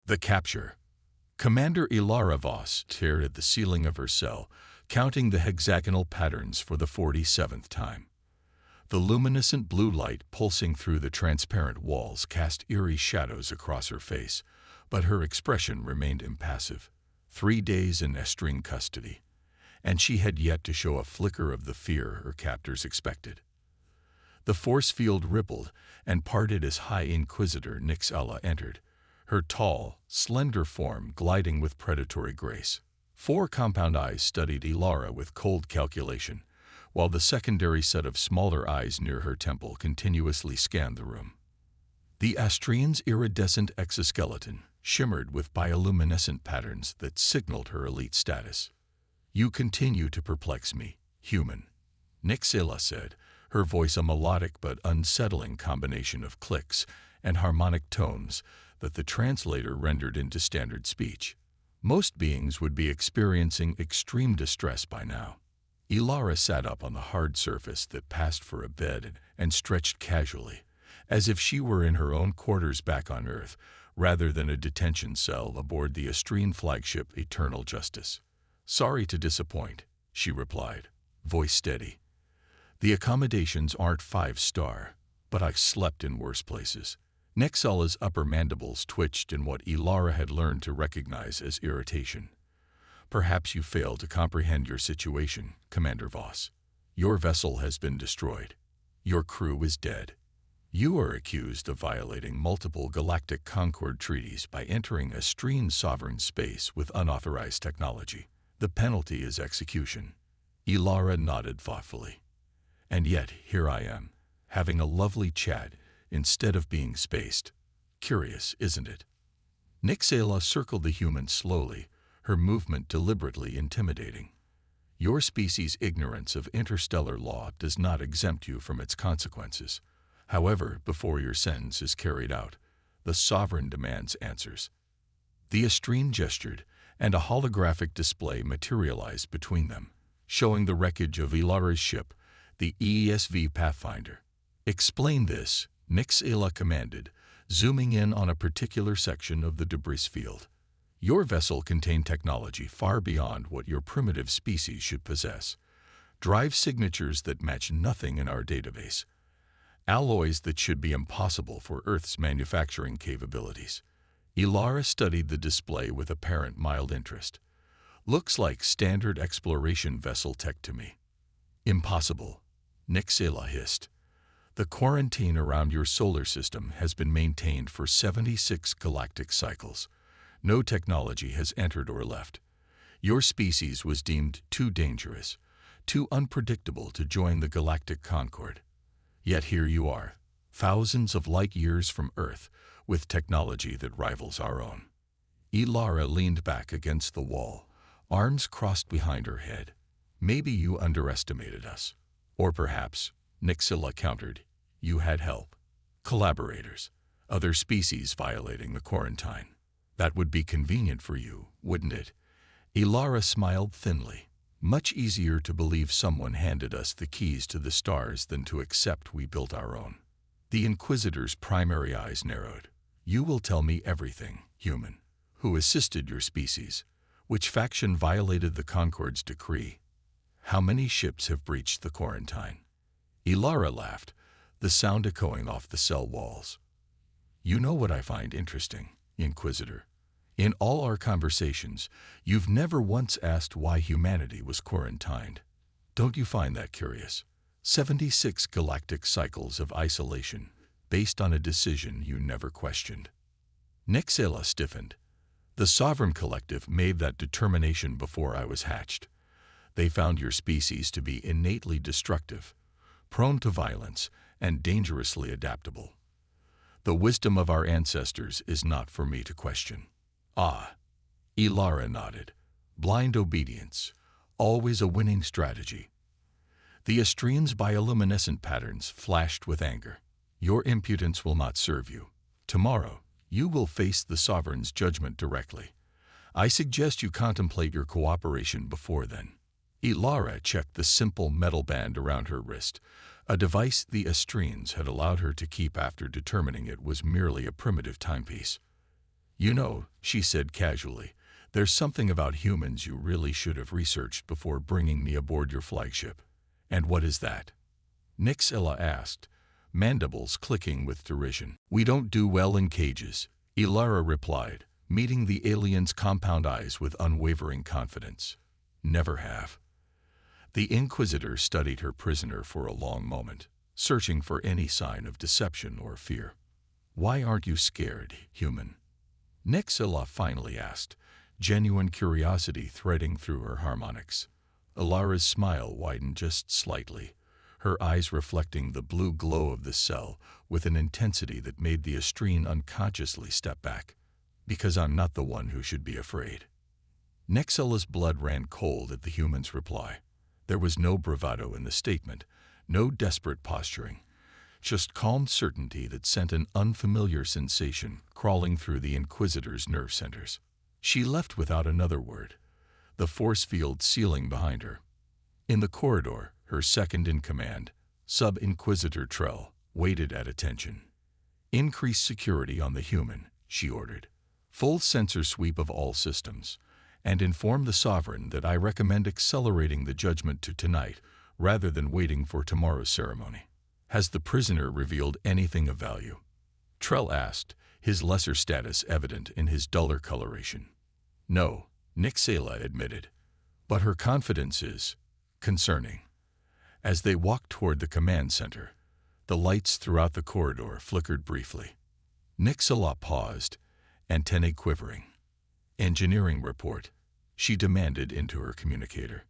The capture. Commander Ilara Voss stared at the ceiling of her cell, counting the hexagonal patterns for the 47th time. The luminescent blue light pulsing through the transparent walls cast eerie shadows across her face, but her expression remained impassive. 3 days in Estrine custody, and she had yet to show a flicker of the fear her captors expected. The force field rippled and parted as High Inquisitor Nixella entered, her tall, slender form gliding with predatory grace. 4 compound eyes studied Ilara with cold calculation, while the secondary set of smaller eyes near her temple continuously scanned the room. The Astrian's iridescent exoskeleton shimmered with bioluminescent patterns that signaled her elite status. "You continue to perplex me, human," Nixella said, her voice a melodic but unsettling combination of clicks and harmonic tones that the translator rendered into standard speech. Most beings would be experiencing extreme distress by now. Ilara sat up on the hard surface that passed for a bed and stretched casually, as if she were in her own quarters back on Earth, rather than a detention cell aboard the Estrine flagship Eternal Justice. "Sorry to disappoint," she replied, voice steady. "The accommodations aren't 5-star, but I've slept in worse places." Nixella's upper mandibles twitched in what Ilara had learned to recognize as irritation. "Perhaps you fail to comprehend your situation, Commander Voss. Your vessel has been destroyed. Your crew is dead. You are accused of violating multiple Galactic Concord treaties by entering Estrine sovereign space with unauthorized technology. The penalty is execution." Ilara nodded thoughtfully. "And yet, here I am, having a lovely chat instead of being spaced. Curious, isn't it?" Nixella circled the human slowly, her movement deliberately intimidating. "Your species' ignorance of interstellar law does not exempt you from its consequences. However, before your sentence is carried out, the Sovereign demands answers." The Estrine gestured, and a holographic display materialized between them, showing the wreckage of Ilara's ship, the ESV Pathfinder. "Explain this," Nixella commanded, zooming in on a particular section of the debris field. "Your vessel contained technology far beyond what your primitive species should possess. Drive signatures that match nothing in our database. Alloys that should be impossible for Earth's manufacturing capabilities." Ilara studied the display with apparent mild interest. "Looks like standard exploration vessel tech to me." "Impossible," Nixella hissed. "The quarantine around your solar system has been maintained for 76 galactic cycles. No technology has entered or left. Your species was deemed too dangerous, too unpredictable to join the Galactic Concord. Yet here you are, thousands of light years from Earth, with technology that rivals our own." Ilara leaned back against the wall, arms crossed behind her head. "Maybe you underestimated us. Or perhaps," Nixella countered, "you had help. Collaborators. Other species violating the quarantine. That would be convenient for you, wouldn't it?" Ilara smiled thinly. "Much easier to believe someone handed us the keys to the stars than to accept we built our own." The Inquisitor's primary eyes narrowed. "You will tell me everything, human. Who assisted your species? Which faction violated the Concord's decree? How many ships have breached the quarantine?" Ilara laughed, the sound echoing off the cell walls. "You know what I find interesting, Inquisitor? In all our conversations, you've never once asked why humanity was quarantined. Don't you find that curious? 76 galactic cycles of isolation, based on a decision you never questioned." Nixella stiffened. "The Sovereign Collective made that determination before I was hatched. They found your species to be innately destructive, prone to violence, and dangerously adaptable. The wisdom of our ancestors is not for me to question." "Ah," Ilara nodded. "Blind obedience, always a winning strategy." The Estrine's bioluminescent patterns flashed with anger. "Your impudence will not serve you. Tomorrow, you will face the Sovereign's judgment directly. I suggest you contemplate your cooperation before then." Ilara checked the simple metal band around her wrist, a device the Estrines had allowed her to keep after determining it was merely a primitive timepiece. "You know," she said casually, "there's something about humans you really should have researched before bringing me aboard your flagship." "And what is that?" Nixella asked, mandibles clicking with derision. "We don't do well in cages," Ilara replied, meeting the alien's compound eyes with unwavering confidence. "Never have." The Inquisitor studied her prisoner for a long moment, searching for any sign of deception or fear. "Why aren't you scared, human?" Nixella finally asked, genuine curiosity threading through her harmonics. Ilara's smile widened just slightly, her eyes reflecting the blue glow of the cell with an intensity that made the Astrine unconsciously step back. "Because I'm not the one who should be afraid." Nixella's blood ran cold at the human's reply. There was no bravado in the statement, no desperate posturing, just calm certainty that sent an unfamiliar sensation crawling through the Inquisitor's nerve centers. She left without another word, the force field sealing behind her. In the corridor, her second in command, Sub-Inquisitor Trell, waited at attention. "Increase security on the human," she ordered. "Full sensor sweep of all systems, and inform the Sovereign that I recommend accelerating the judgment to tonight rather than waiting for tomorrow's ceremony." "Has the prisoner revealed anything of value?" Trell asked, his lesser status evident in his duller coloration. "No," Nixella admitted, "but her confidence is concerning." As they walked toward the command center, the lights throughout the corridor flickered briefly. Nixella paused, antennae quivering. "Engineering report," she demanded into her communicator.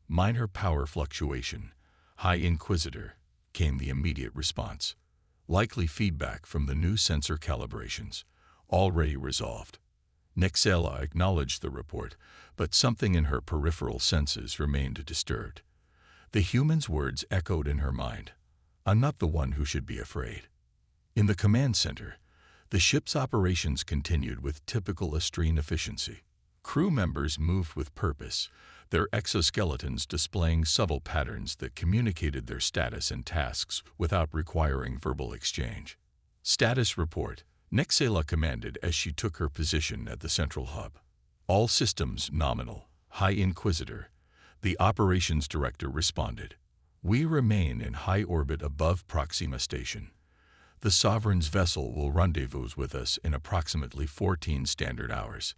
"Minor power fluctuation, High Inquisitor," came the immediate response. "Likely feedback from the new sensor calibrations. Already resolved." Nixella acknowledged the report, but something in her peripheral senses remained disturbed. The human's words echoed in her mind. "I'm not the one who should be afraid." In the command center, the ship's operations continued with typical Astrine efficiency. Crew members moved with purpose, their exoskeletons displaying subtle patterns that communicated their status and tasks without requiring verbal exchange. "Status report," Nixella commanded as she took her position at the central hub. "All systems nominal, High Inquisitor," the operations director responded. "We remain in high orbit above Proxima Station. The Sovereign's vessel will rendezvous with us in approximately 14 standard hours."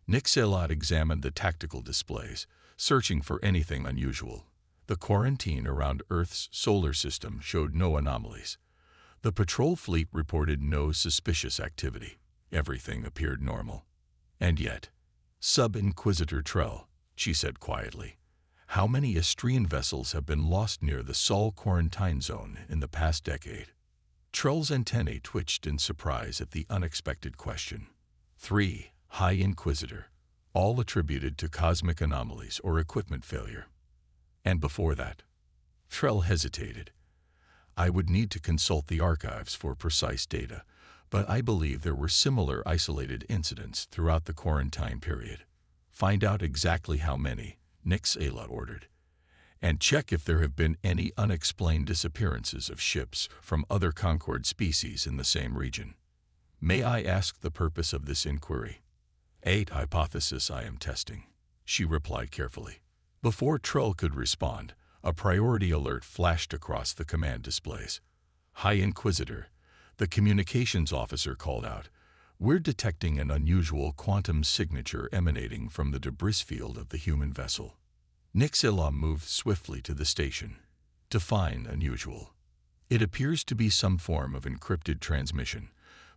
Nixella examined the tactical displays, searching for anything unusual. The quarantine around Earth's solar system showed no anomalies. The patrol fleet reported no suspicious activity. Everything appeared normal. "And yet," Sub-Inquisitor Trell, she said quietly, "how many Astrian vessels have been lost near the Sol quarantine zone in the past decade?" Trell's antennae twitched in surprise at the unexpected question. "3, High Inquisitor, all attributed to cosmic anomalies or equipment failure." "And before that?" Trell hesitated. "I would need to consult the archives for precise data, but I believe there were similar isolated incidents throughout the quarantine period." "Find out exactly how many," Nixella ordered, "and check if there have been any unexplained disappearances of ships from other Concord species in the same region." "May I ask the purpose of this inquiry?" "A hypothesis I am testing," she replied carefully. Before Trell could respond, a priority alert flashed across the command displays. "High Inquisitor," the communications officer called out, "we're detecting an unusual quantum signature emanating from the debris field of the human vessel." Nixella moved swiftly to the station. "Define unusual." "It appears to be some form of encrypted transmission,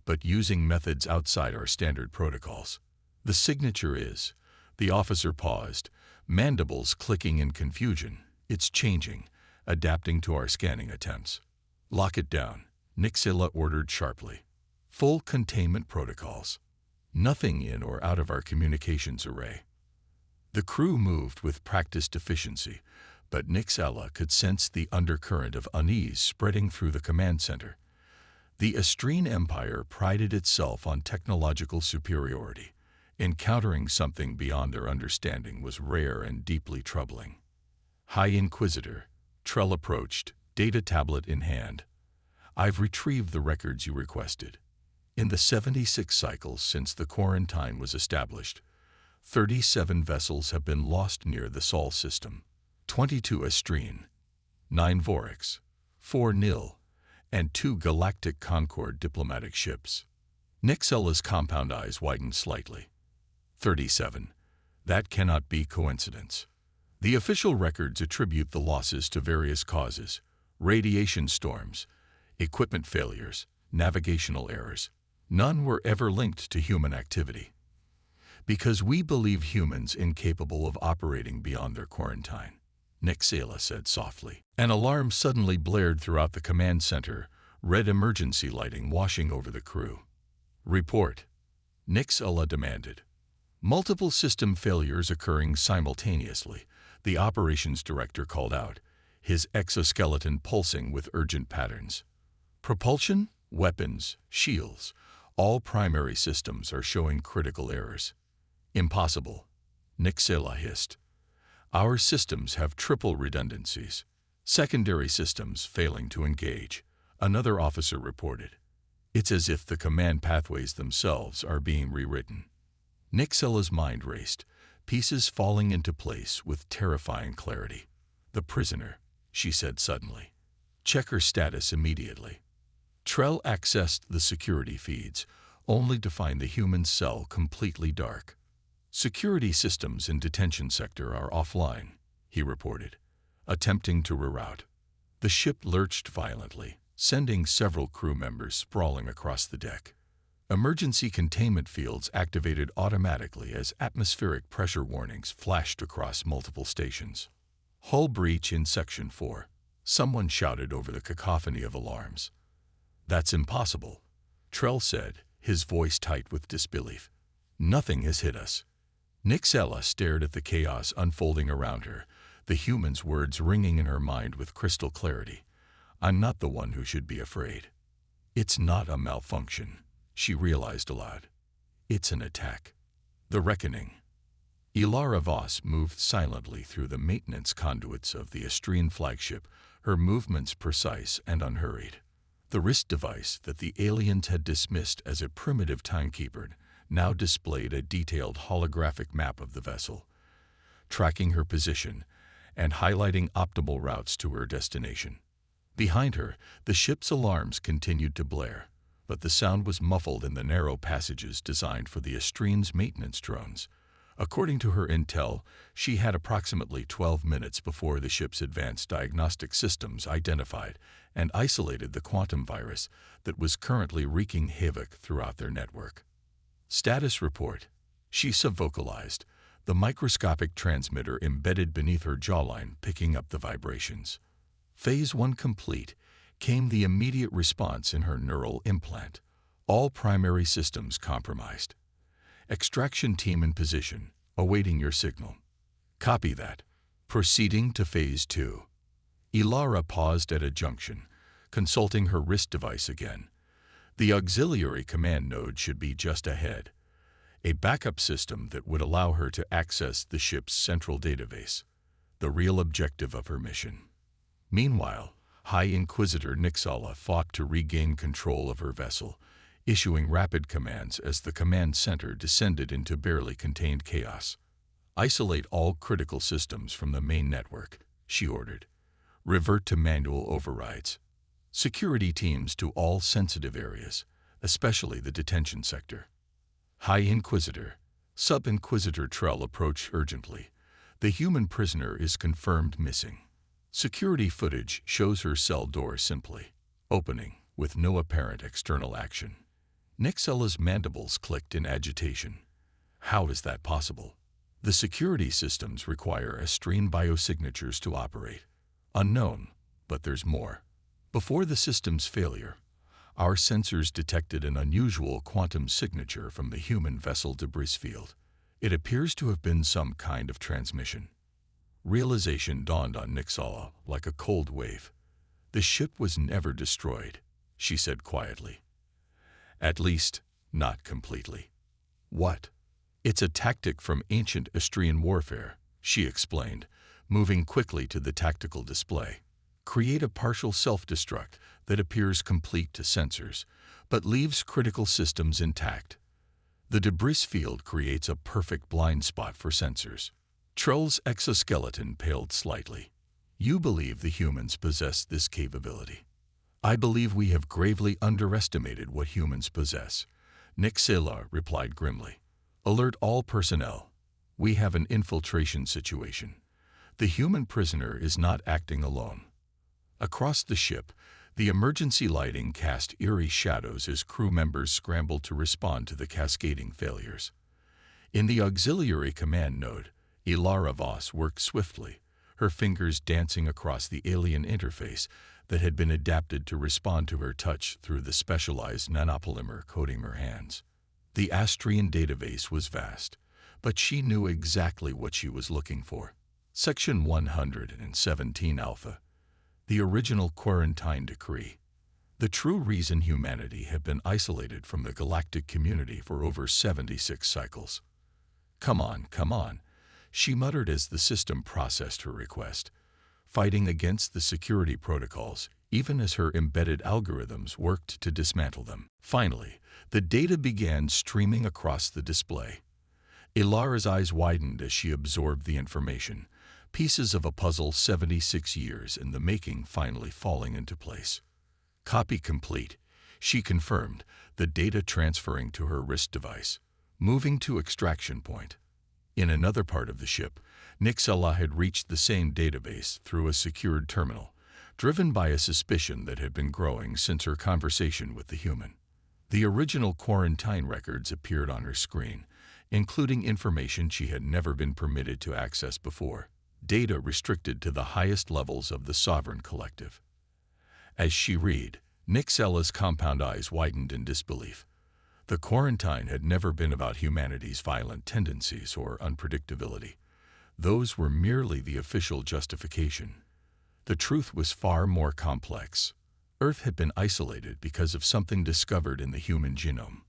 but using methods outside our standard protocols." "The signature is," the officer paused, mandibles clicking in confusion. "It's changing, adapting to our scanning attempts." "Lock it down," Nixella ordered sharply. "Full containment protocols. Nothing in or out of our communications array." The crew moved with practiced efficiency, but Nixella could sense the undercurrent of unease spreading through the command center. The Astrine Empire prided itself on technological superiority. Encountering something beyond their understanding was rare and deeply troubling. "High Inquisitor," Trell approached, data tablet in hand. "I've retrieved the records you requested." In the 76 cycles since the quarantine was established, 37 vessels have been lost near the Sol system, 22 Astrine, 9 Vorex, 4 Nil, and 2 Galactic Concord diplomatic ships. Nixela's compound eyes widened slightly. 37. That cannot be coincidence. The official records attribute the losses to various causes: radiation storms, equipment failures, navigational errors. None were ever linked to human activity. Because we believe humans incapable of operating beyond their quarantine, Nixela said softly. An alarm suddenly blared throughout the command center, red emergency lighting washing over the crew. Report, Nixela demanded. Multiple system failures occurring simultaneously, the operations director called out, his exoskeleton pulsing with urgent patterns. Propulsion, weapons, shields, all primary systems are showing critical errors. Impossible, Nixela hissed. Our systems have triple redundancies. Secondary systems failing to engage, another officer reported. It's as if the command pathways themselves are being rewritten. Nixela's mind raced, pieces falling into place with terrifying clarity. The prisoner, she said suddenly. Check her status immediately. Trell accessed the security feeds, only to find the human cell completely dark. Security systems in detention sector are offline, he reported, attempting to reroute. The ship lurched violently, sending several crew members sprawling across the deck. Emergency containment fields activated automatically as atmospheric pressure warnings flashed across multiple stations. Hull breach in Section 4, someone shouted over the cacophony of alarms. That's impossible, Trell said, his voice tight with disbelief. Nothing has hit us. Nixela stared at the chaos unfolding around her, the human's words ringing in her mind with crystal clarity. I'm not the one who should be afraid. It's not a malfunction, she realized aloud. It's an attack. The reckoning. Ilara Voss moved silently through the maintenance conduits of the Astrine flagship, her movements precise and unhurried. The wrist device that the aliens had dismissed as a primitive timekeeper now displayed a detailed holographic map of the vessel, tracking her position and highlighting optimal routes to her destination. Behind her, the ship's alarms continued to blare, but the sound was muffled in the narrow passages designed for the Astrine's maintenance drones. According to her intel, she had approximately 12 minutes before the ship's advanced diagnostic systems identified and isolated the quantum virus that was currently wreaking havoc throughout their network. Status report, she subvocalized, the microscopic transmitter embedded beneath her jawline picking up the vibrations. Phase 1 complete, came the immediate response in her neural implant. All primary systems compromised. Extraction team in position, awaiting your signal. Copy that. Proceeding to Phase 2. Ilara paused at a junction, consulting her wrist device again. The auxiliary command node should be just ahead, a backup system that would allow her to access the ship's central database, the real objective of her mission. Meanwhile, High Inquisitor Nixela fought to regain control of her vessel, issuing rapid commands as the command center descended into barely contained chaos. Isolate all critical systems from the main network, she ordered. Revert to manual overrides. Security teams to all sensitive areas, especially the detention sector. High Inquisitor, Sub-Inquisitor Trell approached urgently. The human prisoner is confirmed missing. Security footage shows her cell door simply opening, with no apparent external action. Nixela's mandibles clicked in agitation. How is that possible? The security systems require Astrine biosignatures to operate. Unknown, but there's more. Before the system's failure, our sensors detected an unusual quantum signature from the human vessel debris field. It appears to have been some kind of transmission. Realization dawned on Nixela like a cold wave. The ship was never destroyed, she said quietly. At least, not completely. What? It's a tactic from ancient Astrian warfare, she explained, moving quickly to the tactical display. Create a partial self-destruct that appears complete to sensors, but leaves critical systems intact. The debris field creates a perfect blind spot for sensors. Troll's exoskeleton paled slightly. You believe the humans possess this capability. I believe we have gravely underestimated what humans possess, Nixela replied grimly. Alert all personnel. We have an infiltration situation. The human prisoner is not acting alone. Across the ship, the emergency lighting cast eerie shadows as crew members scrambled to respond to the cascading failures. In the auxiliary command node, Ilara Voss worked swiftly, her fingers dancing across the alien interface that had been adapted to respond to her touch through the specialized nanopolymer coating her hands. The Astrian database was vast, but she knew exactly what she was looking for. Section 117 Alpha. The original quarantine decree. The true reason humanity had been isolated from the galactic community for over 76 cycles. Come on, she muttered as the system processed her request, fighting against the security protocols even as her embedded algorithms worked to dismantle them. Finally, the data began streaming across the display. Ilara's eyes widened as she absorbed the information, pieces of a puzzle 76 years in the making finally falling into place. Copy complete, she confirmed, the data transferring to her wrist device. Moving to extraction point. In another part of the ship, Nixela had reached the same database through a secured terminal, driven by a suspicion that had been growing since her conversation with the human. The original quarantine records appeared on her screen, including information she had never been permitted to access before, data restricted to the highest levels of the Sovereign Collective. As she read, Nixela's compound eyes widened in disbelief. The quarantine had never been about humanity's violent tendencies or unpredictability. Those were merely the official justification. The truth was far more complex. Earth had been isolated because of something discovered in the human genome,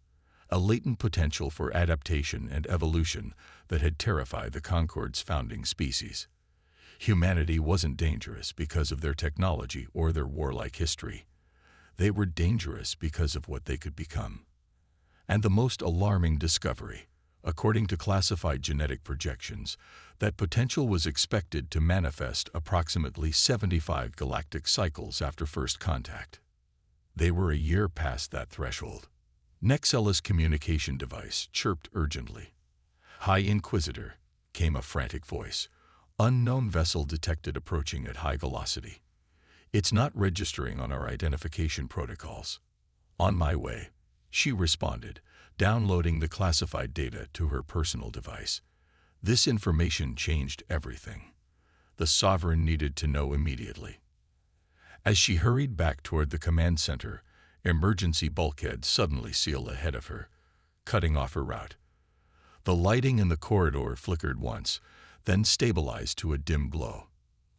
a latent potential for adaptation and evolution that had terrified the Concord's founding species. Humanity wasn't dangerous because of their technology or their warlike history. They were dangerous because of what they could become. And the most alarming discovery, according to classified genetic projections, that potential was expected to manifest approximately 75 galactic cycles after first contact. They were a year past that threshold. Nixela's communication device chirped urgently. High Inquisitor, came a frantic voice. Unknown vessel detected approaching at high velocity. It's not registering on our identification protocols. On my way, she responded, downloading the classified data to her personal device. This information changed everything. The Sovereign needed to know immediately. As she hurried back toward the command center, emergency bulkheads suddenly sealed ahead of her, cutting off her route. The lighting in the corridor flickered once, then stabilized to a dim glow.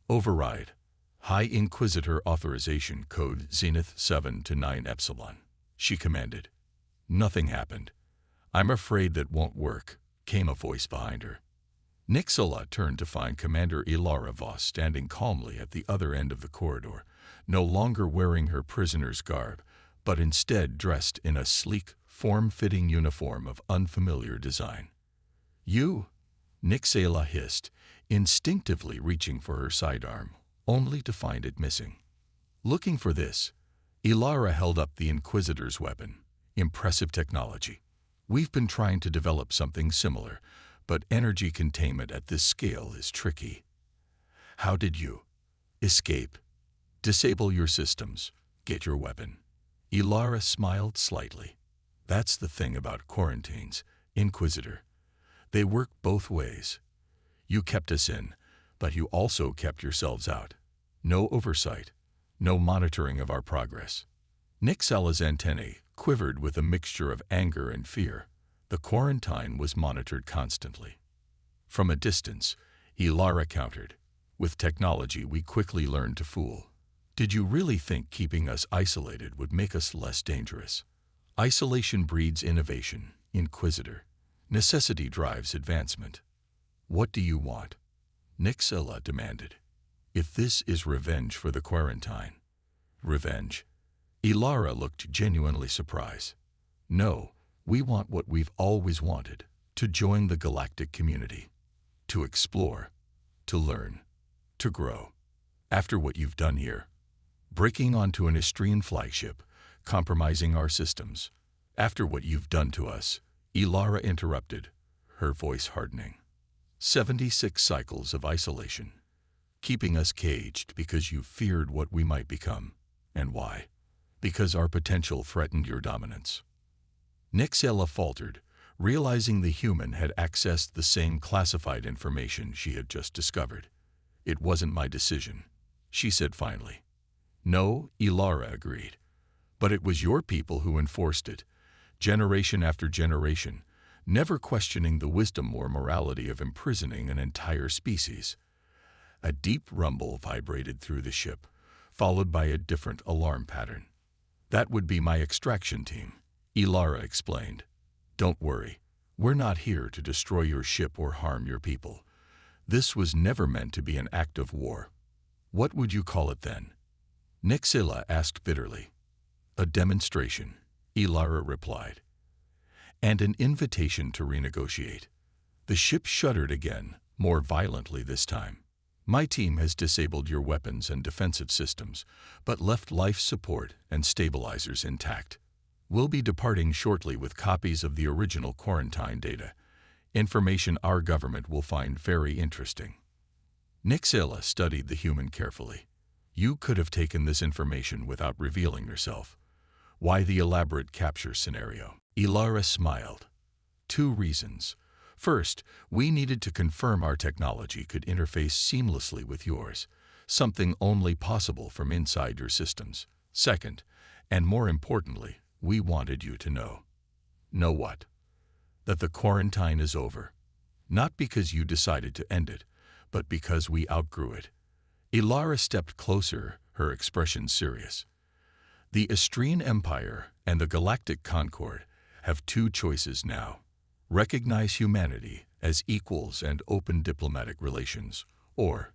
Override. High Inquisitor authorization code Zenith 7 to 9 Epsilon, she commanded. Nothing happened. I'm afraid that won't work, came a voice behind her. Nixela turned to find Commander Ilara Voss standing calmly at the other end of the corridor, no longer wearing her prisoner's garb, but instead dressed in a sleek, form-fitting uniform of unfamiliar design. You? Nixela hissed, instinctively reaching for her sidearm, only to find it missing. Looking for this, Ilara held up the Inquisitor's weapon. Impressive technology. We've been trying to develop something similar, but energy containment at this scale is tricky. How did you escape? Disable your systems. Get your weapon. Ilara smiled slightly. That's the thing about quarantines, Inquisitor. They work both ways. You kept us in, but you also kept yourselves out. No oversight, no monitoring of our progress. Nixela's antennae quivered with a mixture of anger and fear. The quarantine was monitored constantly. From a distance, Ilara countered. With technology, we quickly learned to fool. Did you really think keeping us isolated would make us less dangerous? Isolation breeds innovation, Inquisitor. Necessity drives advancement. What do you want? Nixela demanded. If this is revenge for the quarantine. Revenge? Ilara looked genuinely surprised. No, we want what we've always wanted, to join the galactic community. To explore, to learn, to grow. After what you've done here, breaking onto an Estrian flagship, compromising our systems. After what you've done to us, Ilara interrupted, her voice hardening. 76 cycles of isolation, keeping us caged because you feared what we might become. And why? Because our potential threatened your dominance. Nixella faltered, realizing the human had accessed the same classified information she had just discovered. It wasn't my decision, she said finally. No, Ilara agreed. But it was your people who enforced it, generation after generation, never questioning the wisdom or morality of imprisoning an entire species. A deep rumble vibrated through the ship, followed by a different alarm pattern. That would be my extraction team, Ilara explained. Don't worry, we're not here to destroy your ship or harm your people. This was never meant to be an act of war. What would you call it then? Nixilla asked bitterly. A demonstration, Ilara replied. And an invitation to renegotiate. The ship shuddered again, more violently this time. My team has disabled your weapons and defensive systems, but left life support and stabilizers intact. We'll be departing shortly with copies of the original quarantine data, information our government will find very interesting. Nixilla studied the human carefully. You could have taken this information without revealing yourself. Why the elaborate capture scenario? Ilara smiled. 2 reasons. First, we needed to confirm our technology could interface seamlessly with yours, something only possible from inside your systems. Second, and more importantly, we wanted you to know. Know what? That the quarantine is over. Not because you decided to end it, but because we outgrew it. Ilara stepped closer, her expression serious. The Estrian Empire and the Galactic Concord have 2 choices now. Recognize humanity as equals and open diplomatic relations, or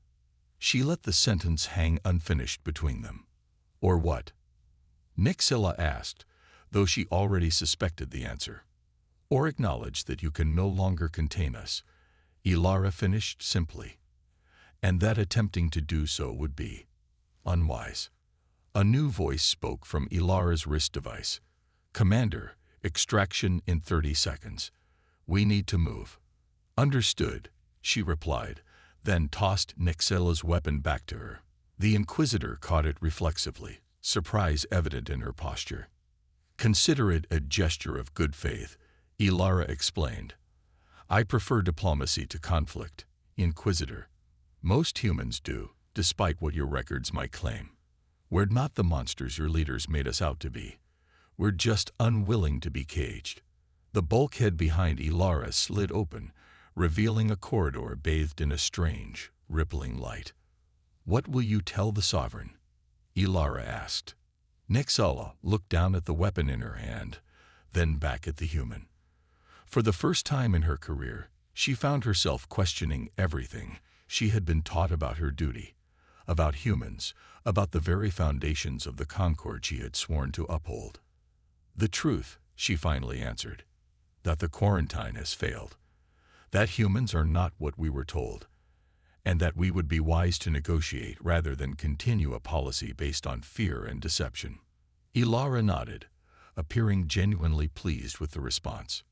she let the sentence hang unfinished between them. Or what? Nixilla asked, though she already suspected the answer. Or acknowledge that you can no longer contain us, Ilara finished simply. And that attempting to do so would be unwise. A new voice spoke from Ilara's wrist device. Commander, extraction in 30 seconds. We need to move. Understood, she replied, then tossed Nixilla's weapon back to her. The Inquisitor caught it reflexively, surprise evident in her posture. Consider it a gesture of good faith, Ilara explained. I prefer diplomacy to conflict, Inquisitor. Most humans do, despite what your records might claim. We're not the monsters your leaders made us out to be. We're just unwilling to be caged. The bulkhead behind Ilara slid open, revealing a corridor bathed in a strange, rippling light. What will you tell the Sovereign? Ilara asked. Nixilla looked down at the weapon in her hand, then back at the human. For the first time in her career, she found herself questioning everything she had been taught about her duty, about humans, about the very foundations of the Concord she had sworn to uphold. The truth, she finally answered, that the quarantine has failed, that humans are not what we were told, and that we would be wise to negotiate rather than continue a policy based on fear and deception. Ilara nodded, appearing genuinely pleased with the response.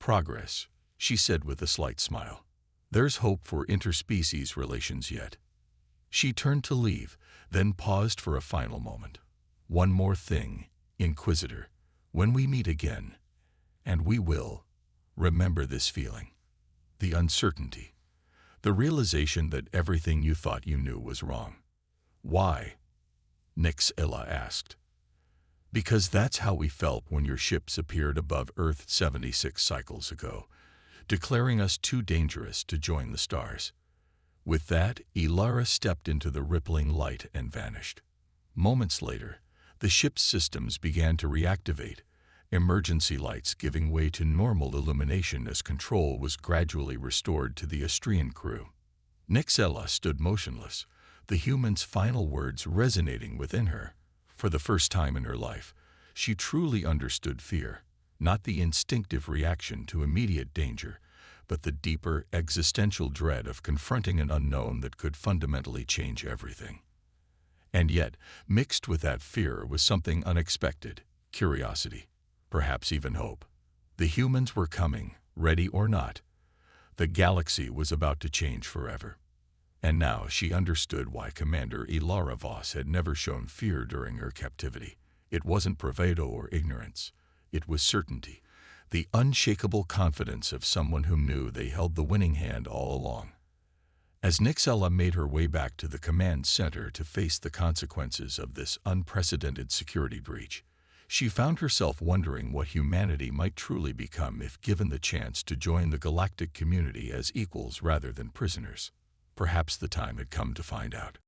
Progress, she said with a slight smile. There's hope for interspecies relations yet. She turned to leave, then paused for a final moment. One more thing, Inquisitor. When we meet again, and we will, remember this feeling. The uncertainty. The realization that everything you thought you knew was wrong. Why? Nixilla asked. Because that's how we felt when your ships appeared above Earth 76 cycles ago, declaring us too dangerous to join the stars. With that, Ilara stepped into the rippling light and vanished. Moments later, the ship's systems began to reactivate, emergency lights giving way to normal illumination as control was gradually restored to the Estrian crew. Nixilla stood motionless, the human's final words resonating within her. For the first time in her life, she truly understood fear, not the instinctive reaction to immediate danger, but the deeper existential dread of confronting an unknown that could fundamentally change everything. And yet, mixed with that fear was something unexpected: curiosity, perhaps even hope. The humans were coming, ready or not. The galaxy was about to change forever. And now she understood why Commander Ilara Voss had never shown fear during her captivity. It wasn't bravado or ignorance. It was certainty, the unshakable confidence of someone who knew they held the winning hand all along. As Nixella made her way back to the command center to face the consequences of this unprecedented security breach, she found herself wondering what humanity might truly become if given the chance to join the galactic community as equals rather than prisoners. Perhaps the time had come to find out.